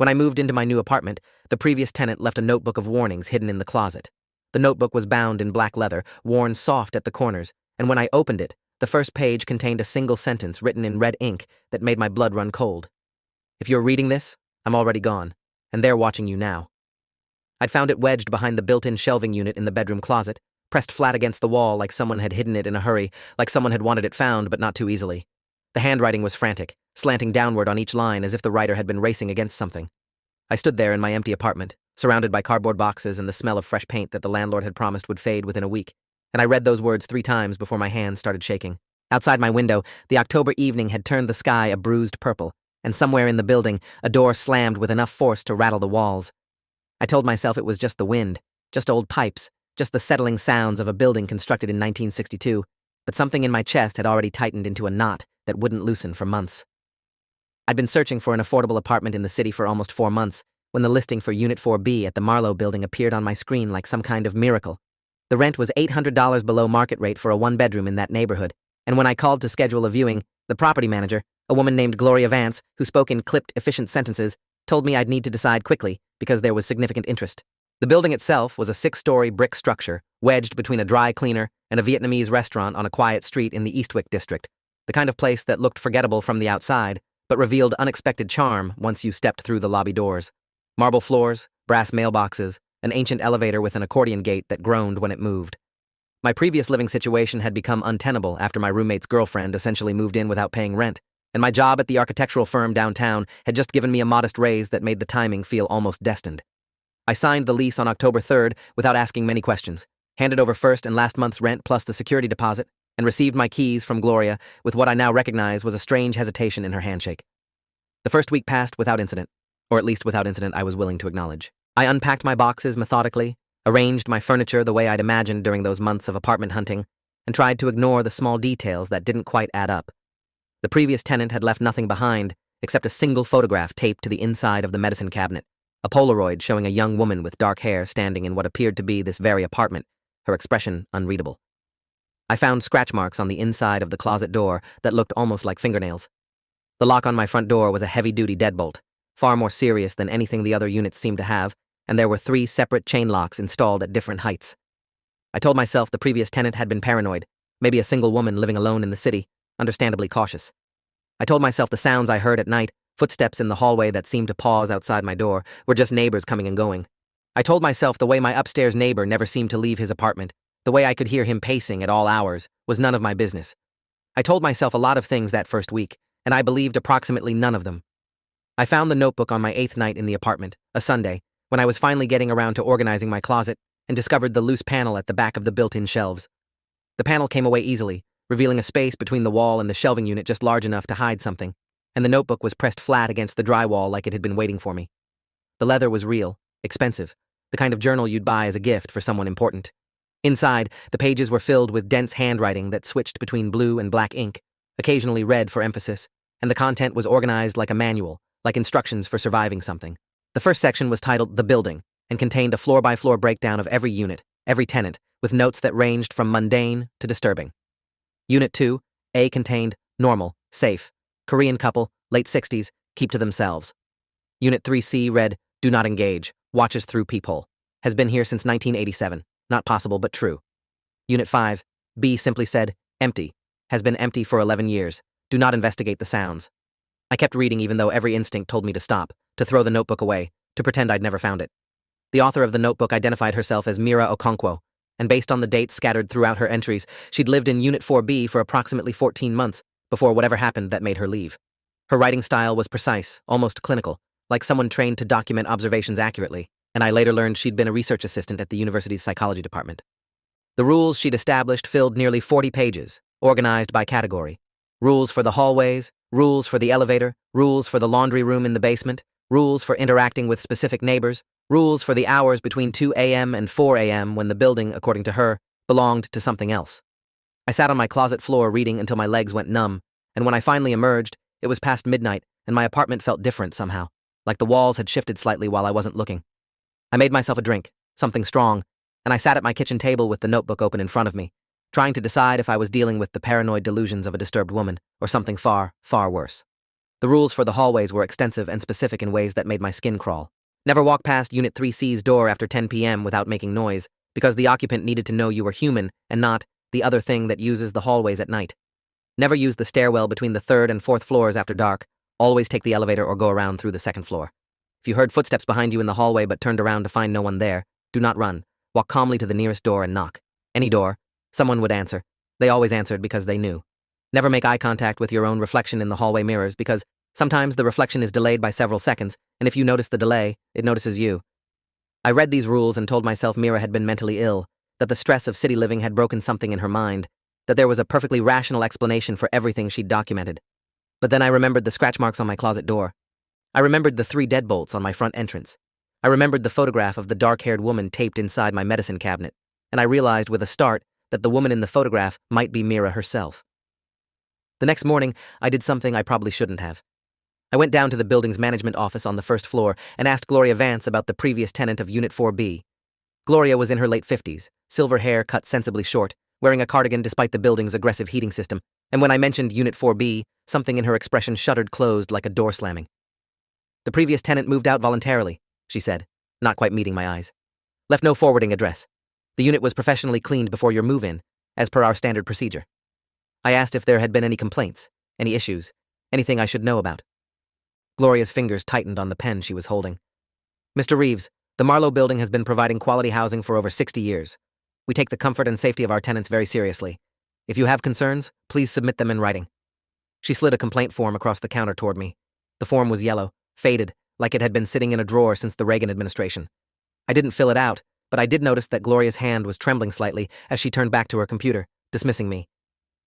When I moved into my new apartment, the previous tenant left a notebook of warnings hidden in the closet. The notebook was bound in black leather, worn soft at the corners, and when I opened it, the first page contained a single sentence written in red ink that made my blood run cold. If you're reading this, I'm already gone, and they're watching you now. I'd found it wedged behind the built-in shelving unit in the bedroom closet, pressed flat against the wall like someone had hidden it in a hurry, like someone had wanted it found but not too easily. The handwriting was frantic, slanting downward on each line as if the writer had been racing against something. I stood there in my empty apartment, surrounded by cardboard boxes and the smell of fresh paint that the landlord had promised would fade within a week, and I read those words 3 times before my hands started shaking. Outside my window, the October evening had turned the sky a bruised purple, and somewhere in the building, a door slammed with enough force to rattle the walls. I told myself it was just the wind, just old pipes, just the settling sounds of a building constructed in 1962, but something in my chest had already tightened into a knot that wouldn't loosen for months. I'd been searching for an affordable apartment in the city for almost 4 months when the listing for Unit 4B at the Marlowe building appeared on my screen like some kind of miracle. The rent was $800 below market rate for a 1-bedroom in that neighborhood, and when I called to schedule a viewing, the property manager, a woman named Gloria Vance, who spoke in clipped, efficient sentences, told me I'd need to decide quickly because there was significant interest. The building itself was a 6-story brick structure, wedged between a dry cleaner and a Vietnamese restaurant on a quiet street in the Eastwick district, the kind of place that looked forgettable from the outside, but revealed unexpected charm once you stepped through the lobby doors. Marble floors, brass mailboxes, an ancient elevator with an accordion gate that groaned when it moved. My previous living situation had become untenable after my roommate's girlfriend essentially moved in without paying rent, and my job at the architectural firm downtown had just given me a modest raise that made the timing feel almost destined. I signed the lease on October 3rd without asking many questions, handed over first and last month's rent plus the security deposit, and received my keys from Gloria with what I now recognize was a strange hesitation in her handshake. The first week passed without incident, or at least without incident I was willing to acknowledge. I unpacked my boxes methodically, arranged my furniture the way I'd imagined during those months of apartment hunting, and tried to ignore the small details that didn't quite add up. The previous tenant had left nothing behind except a single photograph taped to the inside of the medicine cabinet, a Polaroid showing a young woman with dark hair standing in what appeared to be this very apartment, her expression unreadable. I found scratch marks on the inside of the closet door that looked almost like fingernails. The lock on my front door was a heavy-duty deadbolt, far more serious than anything the other units seemed to have, and there were 3 separate chain locks installed at different heights. I told myself the previous tenant had been paranoid, maybe a single woman living alone in the city, understandably cautious. I told myself the sounds I heard at night, footsteps in the hallway that seemed to pause outside my door, were just neighbors coming and going. I told myself the way my upstairs neighbor never seemed to leave his apartment, the way I could hear him pacing at all hours, was none of my business. I told myself a lot of things that first week, and I believed approximately none of them. I found the notebook on my 8th night in the apartment, a Sunday, when I was finally getting around to organizing my closet, and discovered the loose panel at the back of the built-in shelves. The panel came away easily, revealing a space between the wall and the shelving unit just large enough to hide something, and the notebook was pressed flat against the drywall like it had been waiting for me. The leather was real, expensive, the kind of journal you'd buy as a gift for someone important. Inside, the pages were filled with dense handwriting that switched between blue and black ink, occasionally red for emphasis, and the content was organized like a manual, like instructions for surviving something. The first section was titled The Building, and contained a floor-by-floor breakdown of every unit, every tenant, with notes that ranged from mundane to disturbing. Unit 2, A, contained normal, safe, Korean couple, late 60s, keep to themselves. Unit 3C read, do not engage, watches through peephole. Has been here since 1987. Not possible, but true. Unit 5, B simply said, empty. Has been empty for 11 years. Do not investigate the sounds. I kept reading even though every instinct told me to stop, to throw the notebook away, to pretend I'd never found it. The author of the notebook identified herself as Mira Okonkwo, and based on the dates scattered throughout her entries, she'd lived in Unit 4B for approximately 14 months before whatever happened that made her leave. Her writing style was precise, almost clinical, like someone trained to document observations accurately, and I later learned she'd been a research assistant at the university's psychology department. The rules she'd established filled nearly 40 pages, organized by category. Rules for the hallways, rules for the elevator, rules for the laundry room in the basement, rules for interacting with specific neighbors, rules for the hours between 2 a.m. and 4 a.m. when the building, according to her, belonged to something else. I sat on my closet floor reading until my legs went numb, and when I finally emerged, it was past midnight, and my apartment felt different somehow, like the walls had shifted slightly while I wasn't looking. I made myself a drink, something strong, and I sat at my kitchen table with the notebook open in front of me, trying to decide if I was dealing with the paranoid delusions of a disturbed woman or something far, far worse. The rules for the hallways were extensive and specific in ways that made my skin crawl. Never walk past Unit 3C's door after 10 p.m. without making noise, because the occupant needed to know you were human and not the other thing that uses the hallways at night. Never use the stairwell between the 3rd and 4th floors after dark. Always take the elevator or go around through the 2nd floor. If you heard footsteps behind you in the hallway but turned around to find no one there, do not run. Walk calmly to the nearest door and knock. Any door. Someone would answer. They always answered because they knew. Never make eye contact with your own reflection in the hallway mirrors because sometimes the reflection is delayed by several seconds, and if you notice the delay, it notices you. I read these rules and told myself Mira had been mentally ill, that the stress of city living had broken something in her mind, that there was a perfectly rational explanation for everything she'd documented. But then I remembered the scratch marks on my closet door. I remembered the 3 deadbolts on my front entrance. I remembered the photograph of the dark-haired woman taped inside my medicine cabinet, and I realized with a start that the woman in the photograph might be Mira herself. The next morning, I did something I probably shouldn't have. I went down to the building's management office on the 1st floor and asked Gloria Vance about the previous tenant of Unit 4B. Gloria was in her late 50s, silver hair cut sensibly short, wearing a cardigan despite the building's aggressive heating system, and when I mentioned Unit 4B, something in her expression shuddered closed like a door slamming. "The previous tenant moved out voluntarily," she said, not quite meeting my eyes. "Left no forwarding address. The unit was professionally cleaned before your move-in, as per our standard procedure." I asked if there had been any complaints, any issues, anything I should know about. Gloria's fingers tightened on the pen she was holding. "Mr. Reeves, the Marlowe building has been providing quality housing for over 60 years. We take the comfort and safety of our tenants very seriously. If you have concerns, please submit them in writing." She slid a complaint form across the counter toward me. The form was yellow, faded, like it had been sitting in a drawer since the Reagan administration. I didn't fill it out, but I did notice that Gloria's hand was trembling slightly as she turned back to her computer, dismissing me.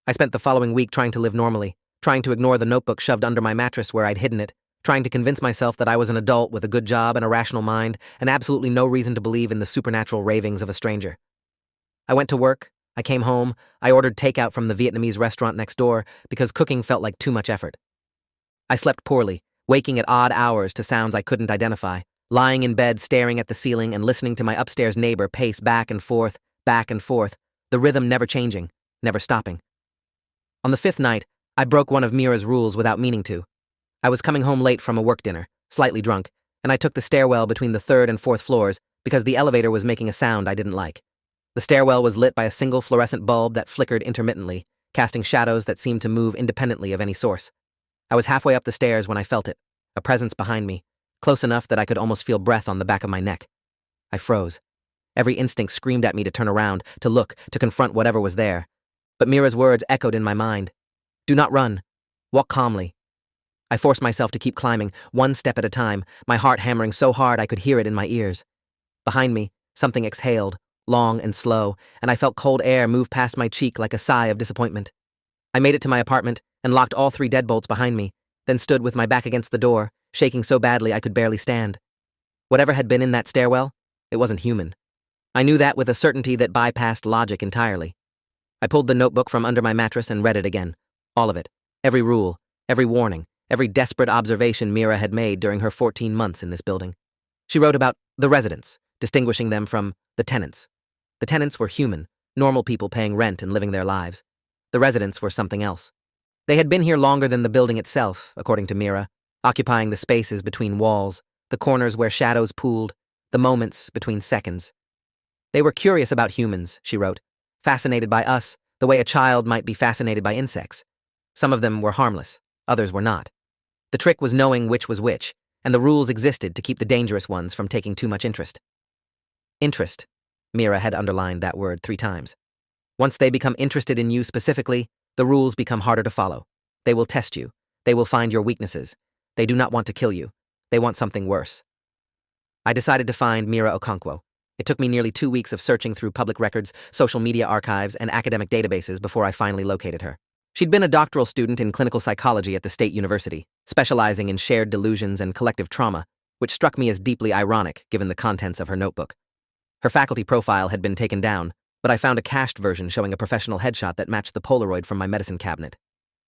I spent the following week trying to live normally, trying to ignore the notebook shoved under my mattress where I'd hidden it, trying to convince myself that I was an adult with a good job and a rational mind and absolutely no reason to believe in the supernatural ravings of a stranger. I went to work, I came home, I ordered takeout from the Vietnamese restaurant next door because cooking felt like too much effort. I slept poorly, waking at odd hours to sounds I couldn't identify, lying in bed staring at the ceiling and listening to my upstairs neighbor pace back and forth, the rhythm never changing, never stopping. On the 5th night, I broke one of Mira's rules without meaning to. I was coming home late from a work dinner, slightly drunk, and I took the stairwell between the 3rd and 4th floors because the elevator was making a sound I didn't like. The stairwell was lit by a single fluorescent bulb that flickered intermittently, casting shadows that seemed to move independently of any source. I was halfway up the stairs when I felt it, a presence behind me, close enough that I could almost feel breath on the back of my neck. I froze. Every instinct screamed at me to turn around, to look, to confront whatever was there. But Mira's words echoed in my mind. "Do not run. Walk calmly." I forced myself to keep climbing, one step at a time, my heart hammering so hard I could hear it in my ears. Behind me, something exhaled, long and slow, and I felt cold air move past my cheek like a sigh of disappointment. I made it to my apartment and locked all 3 deadbolts behind me, then stood with my back against the door, shaking so badly I could barely stand. Whatever had been in that stairwell, it wasn't human. I knew that with a certainty that bypassed logic entirely. I pulled the notebook from under my mattress and read it again. All of it. Every rule, every warning, every desperate observation Mira had made during her 14 months in this building. She wrote about the residents, distinguishing them from the tenants. The tenants were human, normal people paying rent and living their lives. The residents were something else. They had been here longer than the building itself, according to Mira, occupying the spaces between walls, the corners where shadows pooled, the moments between seconds. They were curious about humans, she wrote, fascinated by us, the way a child might be fascinated by insects. Some of them were harmless, others were not. The trick was knowing which was which, and the rules existed to keep the dangerous ones from taking too much interest. Interest. Mira had underlined that word 3 times. Once they become interested in you specifically, the rules become harder to follow. They will test you. They will find your weaknesses. They do not want to kill you. They want something worse. I decided to find Mira Okonkwo. It took me nearly 2 weeks of searching through public records, social media archives, and academic databases before I finally located her. She'd been a doctoral student in clinical psychology at the State University, specializing in shared delusions and collective trauma, which struck me as deeply ironic given the contents of her notebook. Her faculty profile had been taken down, but I found a cached version showing a professional headshot that matched the Polaroid from my medicine cabinet.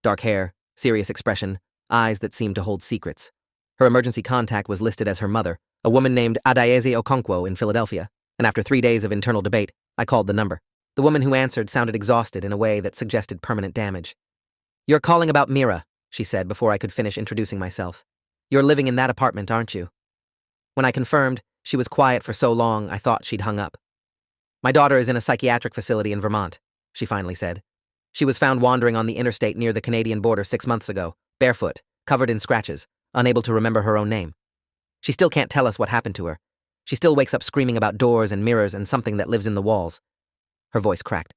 Dark hair, serious expression, eyes that seemed to hold secrets. Her emergency contact was listed as her mother, a woman named Adaeze Okonkwo in Philadelphia, and after 3 days of internal debate, I called the number. The woman who answered sounded exhausted in a way that suggested permanent damage. "You're calling about Mira," she said before I could finish introducing myself. You're living in that apartment, aren't you? When I confirmed, she was quiet for so long I thought she'd hung up. My daughter is in a psychiatric facility in Vermont, she finally said. She was found wandering on the interstate near the Canadian border 6 months ago, barefoot, covered in scratches, unable to remember her own name. She still can't tell us what happened to her. She still wakes up screaming about doors and mirrors and something that lives in the walls. Her voice cracked.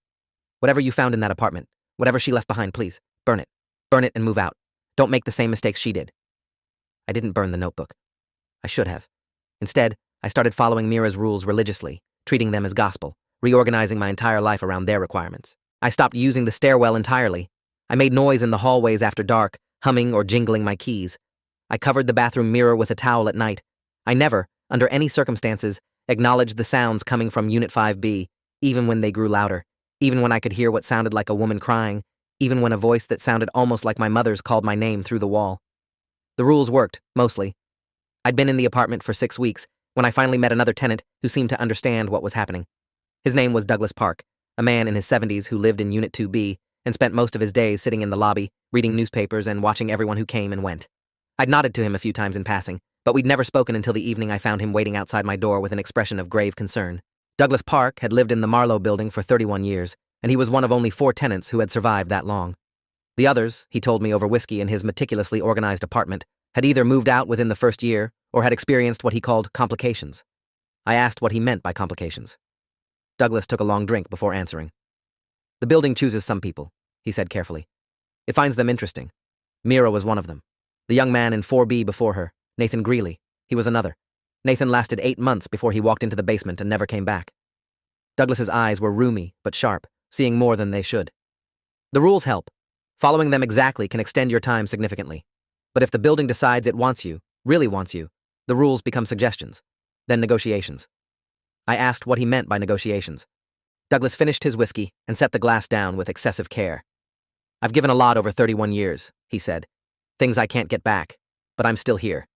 Whatever you found in that apartment, whatever she left behind, please, burn it. Burn it and move out. Don't make the same mistakes she did. I didn't burn the notebook. I should have. Instead, I started following Mira's rules religiously, treating them as gospel, reorganizing my entire life around their requirements. I stopped using the stairwell entirely. I made noise in the hallways after dark, humming or jingling my keys. I covered the bathroom mirror with a towel at night. I never, under any circumstances, acknowledged the sounds coming from Unit 5B, even when they grew louder, even when I could hear what sounded like a woman crying, even when a voice that sounded almost like my mother's called my name through the wall. The rules worked, mostly. I'd been in the apartment for 6 weeks when I finally met another tenant who seemed to understand what was happening. His name was Douglas Park, a man in his 70s who lived in Unit 2B and spent most of his days sitting in the lobby, reading newspapers and watching everyone who came and went. I'd nodded to him a few times in passing, but we'd never spoken until the evening I found him waiting outside my door with an expression of grave concern. Douglas Park had lived in the Marlowe building for 31 years, and he was one of only 4 tenants who had survived that long. The others, he told me over whiskey in his meticulously organized apartment, had either moved out within the first year or had experienced what he called complications. I asked what he meant by complications. Douglas took a long drink before answering. The building chooses some people, he said carefully. It finds them interesting. Mira was one of them. The young man in 4B before her, Nathan Greeley, he was another. Nathan lasted 8 months before he walked into the basement and never came back. Douglas's eyes were rheumy but sharp, seeing more than they should. The rules help. Following them exactly can extend your time significantly. But if the building decides it wants you, really wants you, the rules become suggestions, then negotiations. I asked what he meant by negotiations. Douglas finished his whiskey and set the glass down with excessive care. I've given a lot over 31 years, he said. Things I can't get back, but I'm still here.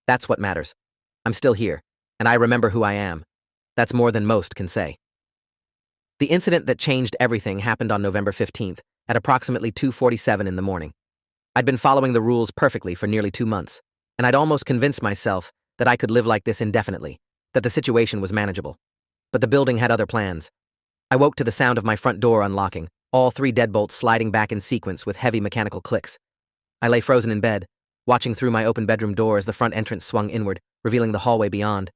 That's what matters. I'm still here, and I remember who I am. That's more than most can say. The incident that changed everything happened on November 15th at approximately 2:47 in the morning. I'd been following the rules perfectly for nearly 2 months, and I'd almost convinced myself that I could live like this indefinitely, that the situation was manageable. But the building had other plans. I woke to the sound of my front door unlocking, all 3 deadbolts sliding back in sequence with heavy mechanical clicks. I lay frozen in bed, watching through my open bedroom door as the front entrance swung inward, revealing the hallway beyond.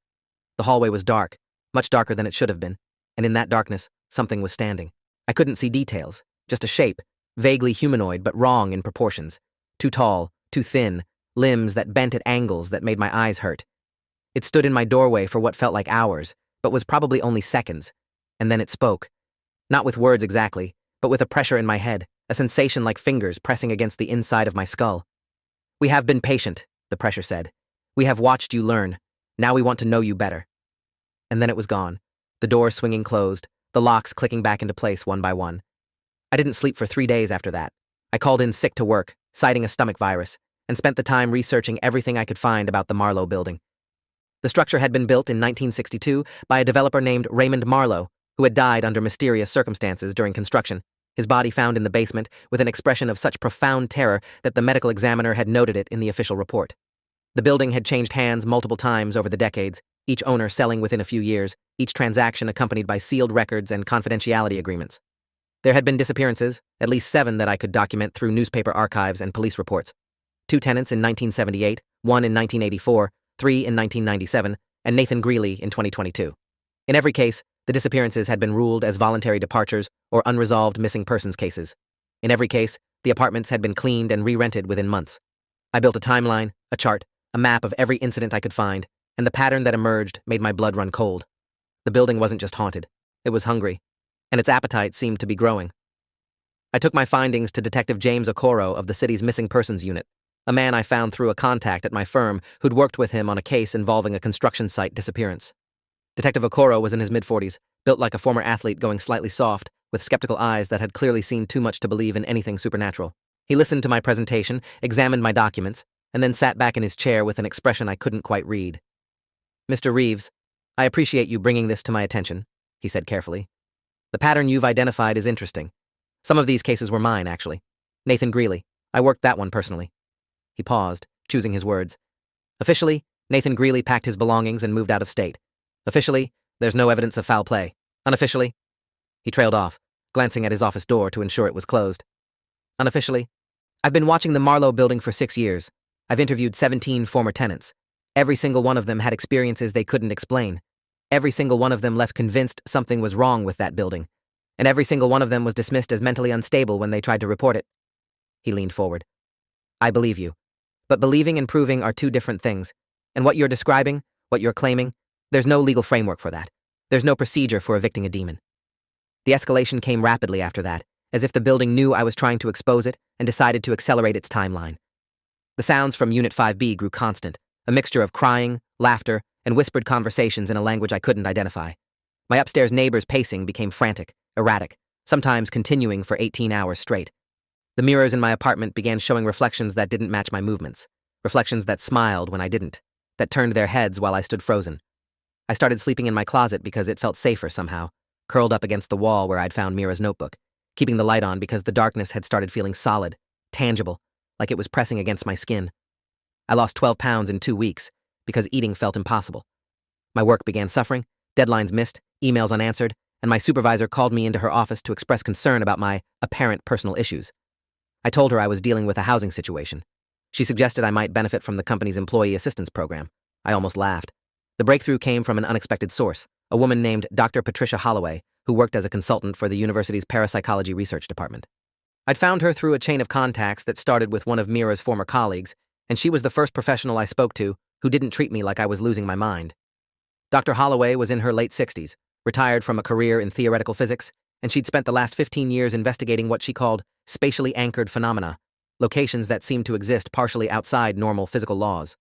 The hallway was dark, much darker than it should have been, and in that darkness, something was standing. I couldn't see details, just a shape, vaguely humanoid but wrong in proportions. Too tall, too thin, limbs that bent at angles that made my eyes hurt. It stood in my doorway for what felt like hours, but was probably only seconds, and then it spoke. Not with words exactly, but with a pressure in my head, a sensation like fingers pressing against the inside of my skull. "We have been patient," the pressure said. "We have watched you learn. Now we want to know you better." And then it was gone, the door swinging closed, the locks clicking back into place one by one. I didn't sleep for 3 days after that. I called in sick to work, citing a stomach virus, and spent the time researching everything I could find about the Marlowe building. The structure had been built in 1962 by a developer named Raymond Marlowe, who had died under mysterious circumstances during construction, his body found in the basement with an expression of such profound terror that the medical examiner had noted it in the official report. The building had changed hands multiple times over the decades, each owner selling within a few years, each transaction accompanied by sealed records and confidentiality agreements. There had been disappearances, at least 7 that I could document through newspaper archives and police reports. 2 tenants in 1978, 1 in 1984, 3 in 1997, and Nathan Greeley in 2022. In every case, the disappearances had been ruled as voluntary departures or unresolved missing persons cases. In every case, the apartments had been cleaned and re-rented within months. I built a timeline, a chart, a map of every incident I could find, and the pattern that emerged made my blood run cold. The building wasn't just haunted, it was hungry, and its appetite seemed to be growing. I took my findings to Detective James Okoro of the city's Missing Persons Unit, a man I found through a contact at my firm who'd worked with him on a case involving a construction site disappearance. Detective Okoro was in his mid-40s, built like a former athlete going slightly soft, with skeptical eyes that had clearly seen too much to believe in anything supernatural. He listened to my presentation, examined my documents, and then sat back in his chair with an expression I couldn't quite read. "Mr. Reeves, I appreciate you bringing this to my attention," he said carefully. "The pattern you've identified is interesting. Some of these cases were mine, actually. Nathan Greeley, I worked that one personally. He paused, choosing his words. Officially, Nathan Greeley packed his belongings and moved out of state. Officially, there's no evidence of foul play. Unofficially, he trailed off, glancing at his office door to ensure it was closed. Unofficially, I've been watching the Marlowe building for 6 years. I've interviewed 17 former tenants. Every single one of them had experiences they couldn't explain. Every single one of them left convinced something was wrong with that building. And every single one of them was dismissed as mentally unstable when they tried to report it. He leaned forward. I believe you. But believing and proving are two different things. And what you're describing, what you're claiming, there's no legal framework for that. There's no procedure for evicting a demon. The escalation came rapidly after that, as if the building knew I was trying to expose it and decided to accelerate its timeline. The sounds from Unit 5B grew constant, a mixture of crying, laughter, and whispered conversations in a language I couldn't identify. My upstairs neighbors' pacing became frantic, erratic, sometimes continuing for 18 hours straight. The mirrors in my apartment began showing reflections that didn't match my movements, reflections that smiled when I didn't, that turned their heads while I stood frozen. I started sleeping in my closet because it felt safer somehow, curled up against the wall where I'd found Mira's notebook, keeping the light on because the darkness had started feeling solid, tangible, like it was pressing against my skin. I lost 12 pounds in 2 weeks because eating felt impossible. My work began suffering, deadlines missed, emails unanswered, and my supervisor called me into her office to express concern about my apparent personal issues. I told her I was dealing with a housing situation. She suggested I might benefit from the company's employee assistance program. I almost laughed. The breakthrough came from an unexpected source, a woman named Dr. Patricia Holloway, who worked as a consultant for the university's parapsychology research department. I'd found her through a chain of contacts that started with one of Mira's former colleagues, and she was the first professional I spoke to who didn't treat me like I was losing my mind. Dr. Holloway was in her late 60s, retired from a career in theoretical physics, and she'd spent the last 15 years investigating what she called spatially anchored phenomena, locations that seemed to exist partially outside normal physical laws.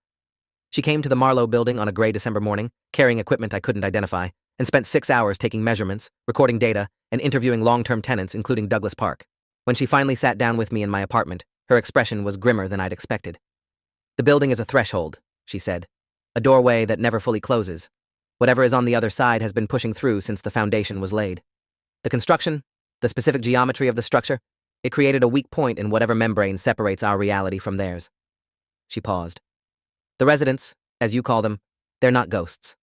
She came to the Marlowe building on a gray December morning, carrying equipment I couldn't identify, and spent 6 hours taking measurements, recording data, and interviewing long-term tenants, including Douglas Park. When she finally sat down with me in my apartment, her expression was grimmer than I'd expected. The building is a threshold, she said, a doorway that never fully closes. Whatever is on the other side has been pushing through since the foundation was laid. The construction, the specific geometry of the structure, it created a weak point in whatever membrane separates our reality from theirs. She paused. The residents, as you call them, they're not ghosts.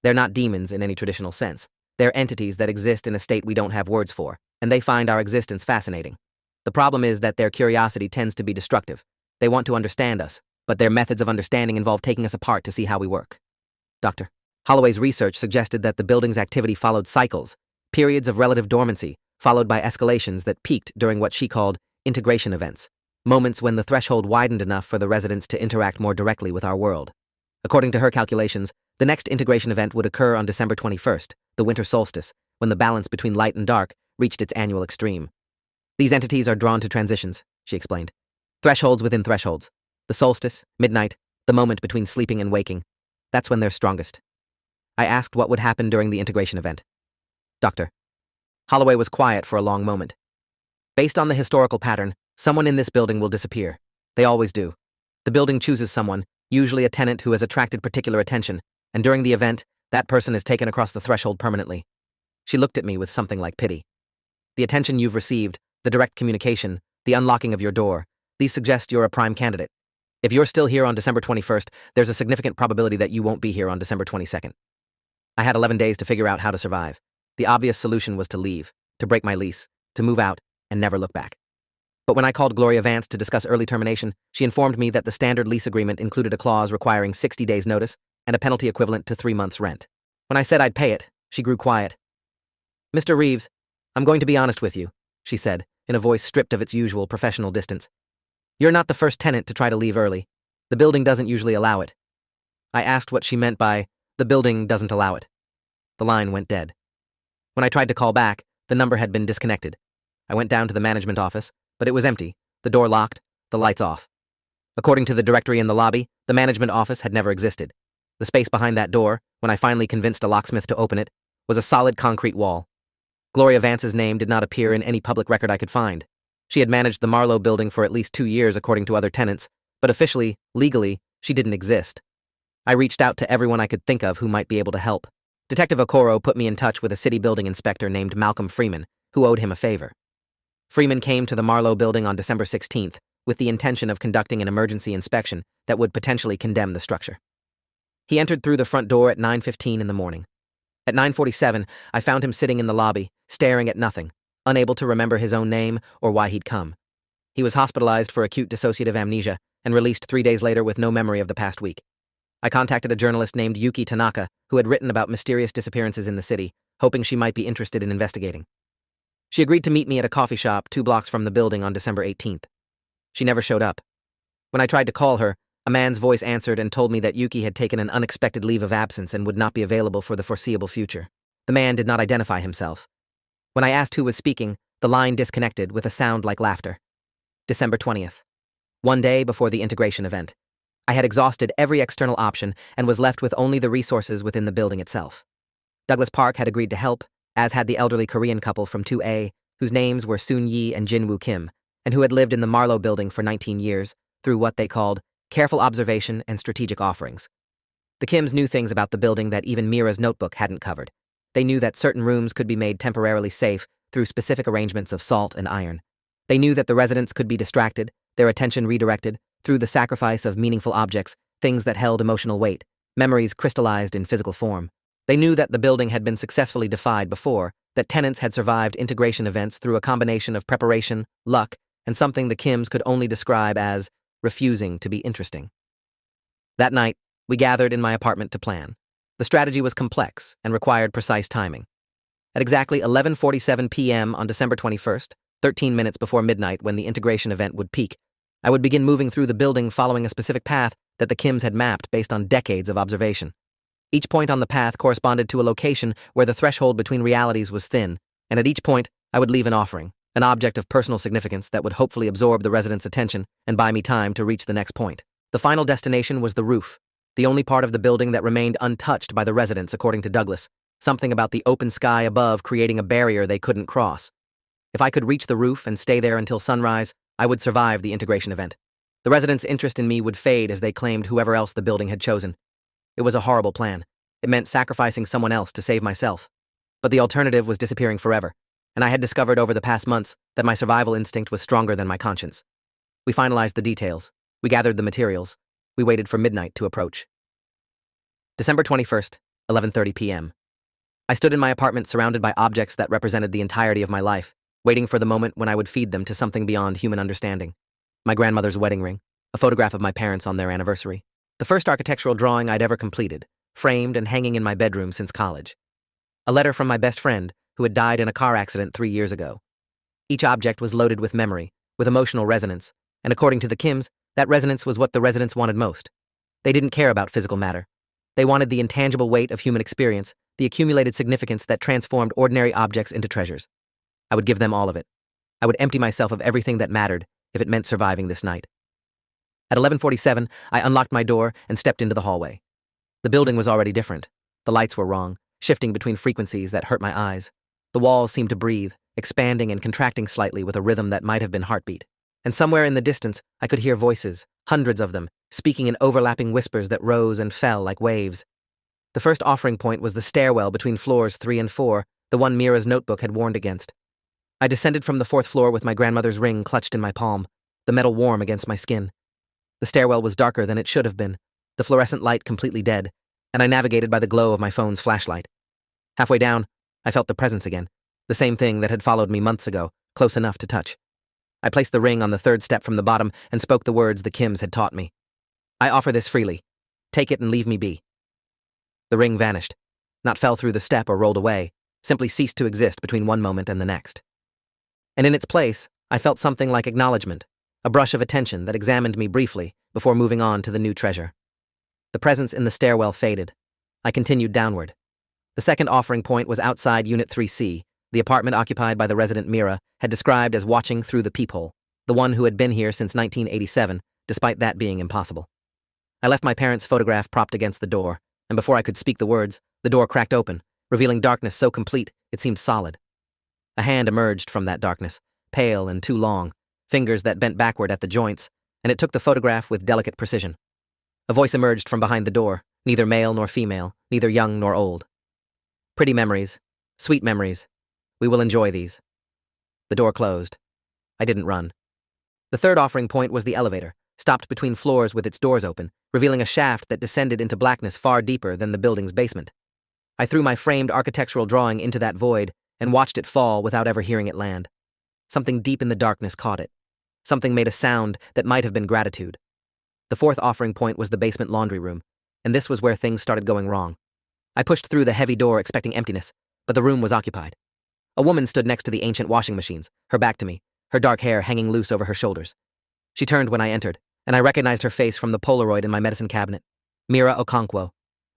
They're not demons in any traditional sense. They're entities that exist in a state we don't have words for, and they find our existence fascinating. The problem is that their curiosity tends to be destructive. They want to understand us, but their methods of understanding involve taking us apart to see how we work. Dr. Holloway's research suggested that the building's activity followed cycles, periods of relative dormancy, followed by escalations that peaked during what she called integration events, moments when the threshold widened enough for the residents to interact more directly with our world. According to her calculations, the next integration event would occur on December 21st, the winter solstice, when the balance between light and dark reached its annual extreme. These entities are drawn to transitions, she explained. Thresholds within thresholds. The solstice, midnight, the moment between sleeping and waking. That's when they're strongest. I asked what would happen during the integration event. Dr. Holloway was quiet for a long moment. Based on the historical pattern, someone in this building will disappear. They always do. The building chooses someone, usually a tenant who has attracted particular attention, and during the event, that person is taken across the threshold permanently. She looked at me with something like pity. The attention you've received, the direct communication, the unlocking of your door, these suggest you're a prime candidate. If you're still here on December 21st, there's a significant probability that you won't be here on December 22nd. I had 11 days to figure out how to survive. The obvious solution was to leave, to break my lease, to move out, and never look back. But when I called Gloria Vance to discuss early termination, she informed me that the standard lease agreement included a clause requiring 60 days' notice and a penalty equivalent to 3 months' rent. When I said I'd pay it, she grew quiet. Mr. Reeves, I'm going to be honest with you, she said, in a voice stripped of its usual professional distance. You're not the first tenant to try to leave early. The building doesn't usually allow it. I asked what she meant by, the building doesn't allow it. The line went dead. When I tried to call back, the number had been disconnected. I went down to the management office, but it was empty, the door locked, the lights off. According to the directory in the lobby, the management office had never existed. The space behind that door, when I finally convinced a locksmith to open it, was a solid concrete wall. Gloria Vance's name did not appear in any public record I could find. She had managed the Marlowe building for at least 2 years according to other tenants, but officially, legally, she didn't exist. I reached out to everyone I could think of who might be able to help. Detective Okoro put me in touch with a city building inspector named Malcolm Freeman, who owed him a favor. Freeman came to the Marlowe building on December 16th, with the intention of conducting an emergency inspection that would potentially condemn the structure. He entered through the front door at 9:15 in the morning. At 9:47, I found him sitting in the lobby, staring at nothing, unable to remember his own name or why he'd come. He was hospitalized for acute dissociative amnesia and released 3 days later with no memory of the past week. I contacted a journalist named Yuki Tanaka, who had written about mysterious disappearances in the city, hoping she might be interested in investigating. She agreed to meet me at a coffee shop 2 blocks from the building on December 18th. She never showed up. When I tried to call her, a man's voice answered and told me that Yuki had taken an unexpected leave of absence and would not be available for the foreseeable future. The man did not identify himself. When I asked who was speaking, the line disconnected with a sound like laughter. December 20th. 1 day before the integration event. I had exhausted every external option and was left with only the resources within the building itself. Douglas Park had agreed to help, as had the elderly Korean couple from 2A, whose names were Soon Yi and Jin Woo Kim, and who had lived in the Marlowe building for 19 years, through what they called careful observation and strategic offerings. The Kims knew things about the building that even Mira's notebook hadn't covered. They knew that certain rooms could be made temporarily safe through specific arrangements of salt and iron. They knew that the residents could be distracted, their attention redirected, through the sacrifice of meaningful objects, things that held emotional weight, memories crystallized in physical form. They knew that the building had been successfully defied before, that tenants had survived integration events through a combination of preparation, luck, and something the Kims could only describe as refusing to be interesting. That night, we gathered in my apartment to plan. The strategy was complex and required precise timing. At exactly 11:47 p.m. on December 21st, 13 minutes before midnight when the integration event would peak, I would begin moving through the building following a specific path that the Kims had mapped based on decades of observation. Each point on the path corresponded to a location where the threshold between realities was thin, and at each point, I would leave an offering, an object of personal significance that would hopefully absorb the residents' attention and buy me time to reach the next point. The final destination was the roof, the only part of the building that remained untouched by the residents, according to Douglas, something about the open sky above creating a barrier they couldn't cross. If I could reach the roof and stay there until sunrise, I would survive the integration event. The residents' interest in me would fade as they claimed whoever else the building had chosen. It was a horrible plan. It meant sacrificing someone else to save myself. But the alternative was disappearing forever, and I had discovered over the past months that my survival instinct was stronger than my conscience. We finalized the details. We gathered the materials. We waited for midnight to approach. December 21st, 11:30 p.m. I stood in my apartment surrounded by objects that represented the entirety of my life, waiting for the moment when I would feed them to something beyond human understanding. My grandmother's wedding ring, a photograph of my parents on their anniversary, the first architectural drawing I'd ever completed, framed and hanging in my bedroom since college. A letter from my best friend, who had died in a car accident 3 years ago. Each object was loaded with memory, with emotional resonance, and according to the Kims, that resonance was what the residents wanted most. They didn't care about physical matter. They wanted the intangible weight of human experience, the accumulated significance that transformed ordinary objects into treasures. I would give them all of it. I would empty myself of everything that mattered if it meant surviving this night. At 11:47, I unlocked my door and stepped into the hallway. The building was already different. The lights were wrong, shifting between frequencies that hurt my eyes. The walls seemed to breathe, expanding and contracting slightly with a rhythm that might have been heartbeat. And somewhere in the distance, I could hear voices, hundreds of them, speaking in overlapping whispers that rose and fell like waves. The first offering point was the stairwell between floors 3 and 4, the one Mira's notebook had warned against. I descended from the 4th floor with my grandmother's ring clutched in my palm, the metal warm against my skin. The stairwell was darker than it should have been, the fluorescent light completely dead, and I navigated by the glow of my phone's flashlight. Halfway down, I felt the presence again, the same thing that had followed me months ago, close enough to touch. I placed the ring on the 3rd step from the bottom and spoke the words the Kims had taught me. I offer this freely. Take it and leave me be. The ring vanished, not fell through the step or rolled away, simply ceased to exist between one moment and the next. And in its place, I felt something like acknowledgement, a brush of attention that examined me briefly before moving on to the new treasure. The presence in the stairwell faded. I continued downward. The second offering point was outside Unit 3C, the apartment occupied by the resident Mira had described as watching through the peephole, the one who had been here since 1987, despite that being impossible. I left my parents' photograph propped against the door, and before I could speak the words, the door cracked open, revealing darkness so complete it seemed solid. A hand emerged from that darkness, pale and too long, fingers that bent backward at the joints, and it took the photograph with delicate precision. A voice emerged from behind the door, neither male nor female, neither young nor old. Pretty memories, sweet memories. We will enjoy these. The door closed. I didn't run. The third offering point was the elevator, stopped between floors with its doors open, revealing a shaft that descended into blackness far deeper than the building's basement. I threw my framed architectural drawing into that void and watched it fall without ever hearing it land. Something deep in the darkness caught it. Something made a sound that might have been gratitude. The fourth offering point was the basement laundry room, and this was where things started going wrong. I pushed through the heavy door expecting emptiness, but the room was occupied. A woman stood next to the ancient washing machines, her back to me, her dark hair hanging loose over her shoulders. She turned when I entered, and I recognized her face from the Polaroid in my medicine cabinet. Mira Okonkwo.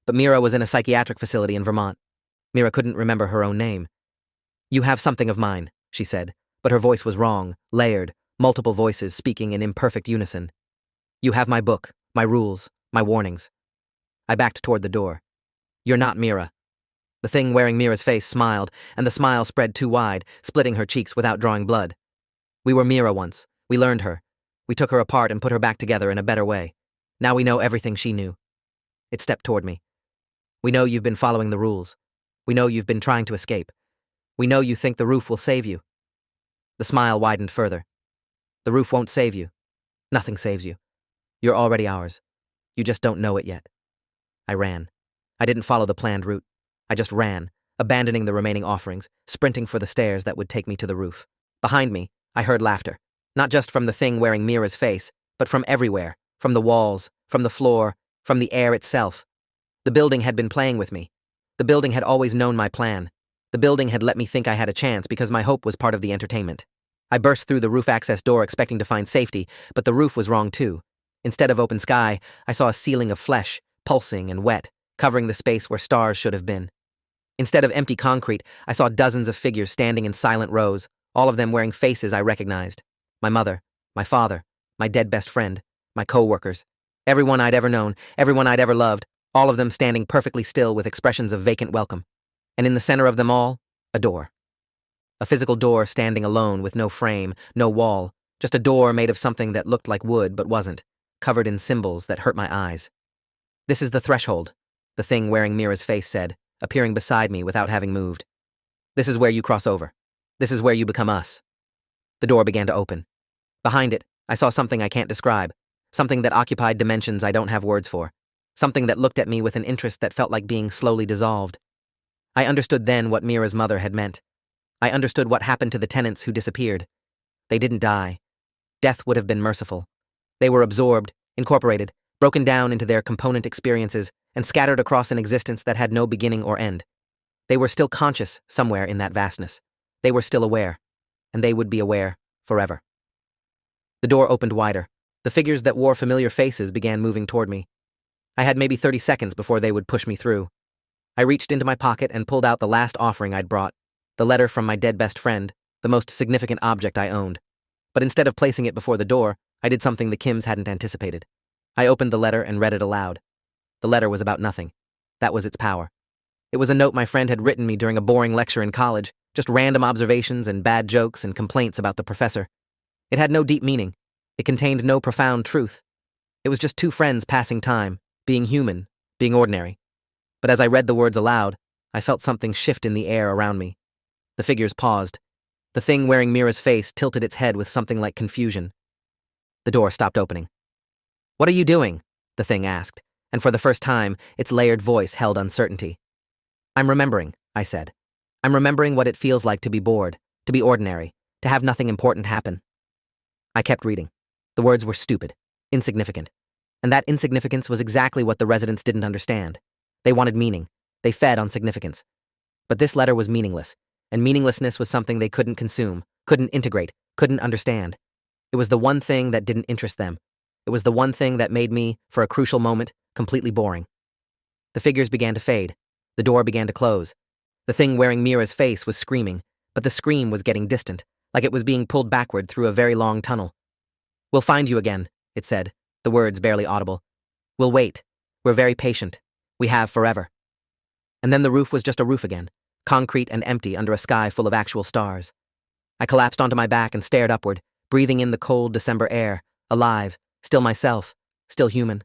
But Mira was in a psychiatric facility in Vermont. Mira couldn't remember her own name. "You have something of mine," she said, but her voice was wrong, layered, multiple voices speaking in imperfect unison. "You have my book, my rules, my warnings." I backed toward the door. "You're not Mira." The thing wearing Mira's face smiled, and the smile spread too wide, splitting her cheeks without drawing blood. "We were Mira once. We learned her. We took her apart and put her back together in a better way. Now we know everything she knew." It stepped toward me. "We know you've been following the rules. We know you've been trying to escape. We know you think the roof will save you." The smile widened further. "The roof won't save you. Nothing saves you. You're already ours. You just don't know it yet." I ran. I didn't follow the planned route. I just ran, abandoning the remaining offerings, sprinting for the stairs that would take me to the roof. Behind me, I heard laughter, not just from the thing wearing Mira's face, but from everywhere, from the walls, from the floor, from the air itself. The building had been playing with me. The building had always known my plan. The building had let me think I had a chance because my hope was part of the entertainment. I burst through the roof access door expecting to find safety, but the roof was wrong too. Instead of open sky, I saw a ceiling of flesh, pulsing and wet, covering the space where stars should have been. Instead of empty concrete, I saw dozens of figures standing in silent rows, all of them wearing faces I recognized. My mother, my father, my dead best friend, my co-workers. Everyone I'd ever known, everyone I'd ever loved, all of them standing perfectly still with expressions of vacant welcome. And in the center of them all, a door. A physical door standing alone with no frame, no wall, just a door made of something that looked like wood but wasn't, covered in symbols that hurt my eyes. "This is the threshold," the thing wearing Mira's face said, appearing beside me without having moved. "This is where you cross over. This is where you become us." The door began to open. Behind it, I saw something I can't describe, something that occupied dimensions I don't have words for, something that looked at me with an interest that felt like being slowly dissolved. I understood then what Mira's mother had meant. I understood what happened to the tenants who disappeared. They didn't die. Death would have been merciful. They were absorbed, incorporated, broken down into their component experiences, and scattered across an existence that had no beginning or end. They were still conscious somewhere in that vastness. They were still aware, and they would be aware forever. The door opened wider. The figures that wore familiar faces began moving toward me. I had maybe 30 seconds before they would push me through. I reached into my pocket and pulled out the last offering I'd brought, the letter from my dead best friend, the most significant object I owned. But instead of placing it before the door, I did something the Kims hadn't anticipated. I opened the letter and read it aloud. The letter was about nothing. That was its power. It was a note my friend had written me during a boring lecture in college, just random observations and bad jokes and complaints about the professor. It had no deep meaning. It contained no profound truth. It was just two friends passing time, being human, being ordinary. But as I read the words aloud, I felt something shift in the air around me. The figures paused. The thing wearing Mira's face tilted its head with something like confusion. The door stopped opening. "What are you doing?" the thing asked, and for the first time, its layered voice held uncertainty. "I'm remembering," I said. "I'm remembering what it feels like to be bored, to be ordinary, to have nothing important happen." I kept reading. The words were stupid, insignificant. And that insignificance was exactly what the residents didn't understand. They wanted meaning. They fed on significance. But this letter was meaningless, and meaninglessness was something they couldn't consume, couldn't integrate, couldn't understand. It was the one thing that didn't interest them. It was the one thing that made me, for a crucial moment, completely boring. The figures began to fade. The door began to close. The thing wearing Mira's face was screaming, but the scream was getting distant, like it was being pulled backward through a very long tunnel. "We'll find you again," it said, the words barely audible. "We'll wait. We're very patient. We have forever." And then the roof was just a roof again, concrete and empty under a sky full of actual stars. I collapsed onto my back and stared upward, breathing in the cold December air, alive, still myself, still human.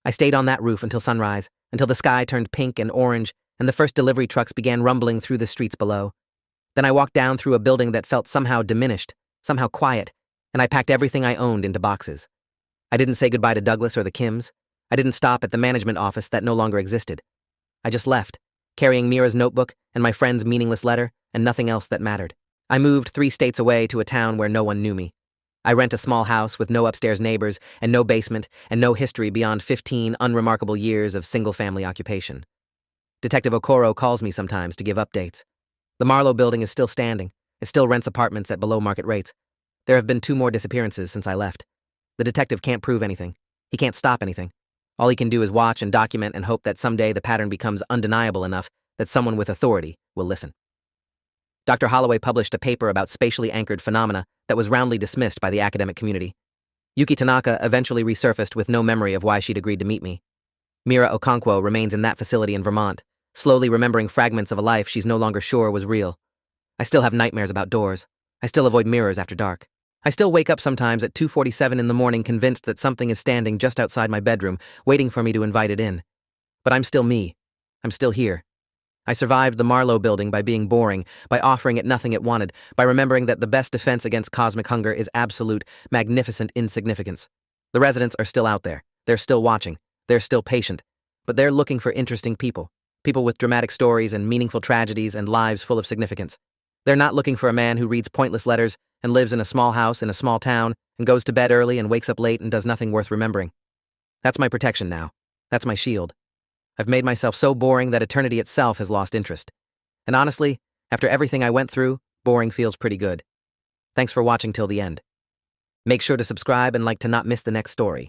I stayed on that roof until sunrise, until the sky turned pink and orange and the first delivery trucks began rumbling through the streets below. Then I walked down through a building that felt somehow diminished, somehow quiet, and I packed everything I owned into boxes. I didn't say goodbye to Douglas or the Kims. I didn't stop at the management office that no longer existed. I just left, carrying Mira's notebook and my friend's meaningless letter and nothing else that mattered. I moved 3 states away to a town where no one knew me. I rent a small house with no upstairs neighbors and no basement and no history beyond 15 unremarkable years of single-family occupation. Detective Okoro calls me sometimes to give updates. The Marlowe building is still standing. It still rents apartments at below market rates. There have been 2 more disappearances since I left. The detective can't prove anything. He can't stop anything. All he can do is watch and document and hope that someday the pattern becomes undeniable enough that someone with authority will listen. Dr. Holloway published a paper about spatially anchored phenomena that was roundly dismissed by the academic community. Yuki Tanaka eventually resurfaced with no memory of why she'd agreed to meet me. Mira Okonkwo remains in that facility in Vermont, slowly remembering fragments of a life she's no longer sure was real. I still have nightmares about doors. I still avoid mirrors after dark. I still wake up sometimes at 2:47 in the morning convinced that something is standing just outside my bedroom, waiting for me to invite it in. But I'm still me. I'm still here. I survived the Marlowe building by being boring, by offering it nothing it wanted, by remembering that the best defense against cosmic hunger is absolute, magnificent insignificance. The residents are still out there. They're still watching. They're still patient. But they're looking for interesting people. People with dramatic stories and meaningful tragedies and lives full of significance. They're not looking for a man who reads pointless letters and lives in a small house in a small town and goes to bed early and wakes up late and does nothing worth remembering. That's my protection now. That's my shield. I've made myself so boring that eternity itself has lost interest. And honestly, after everything I went through, boring feels pretty good. Thanks for watching till the end. Make sure to subscribe and like to not miss the next story.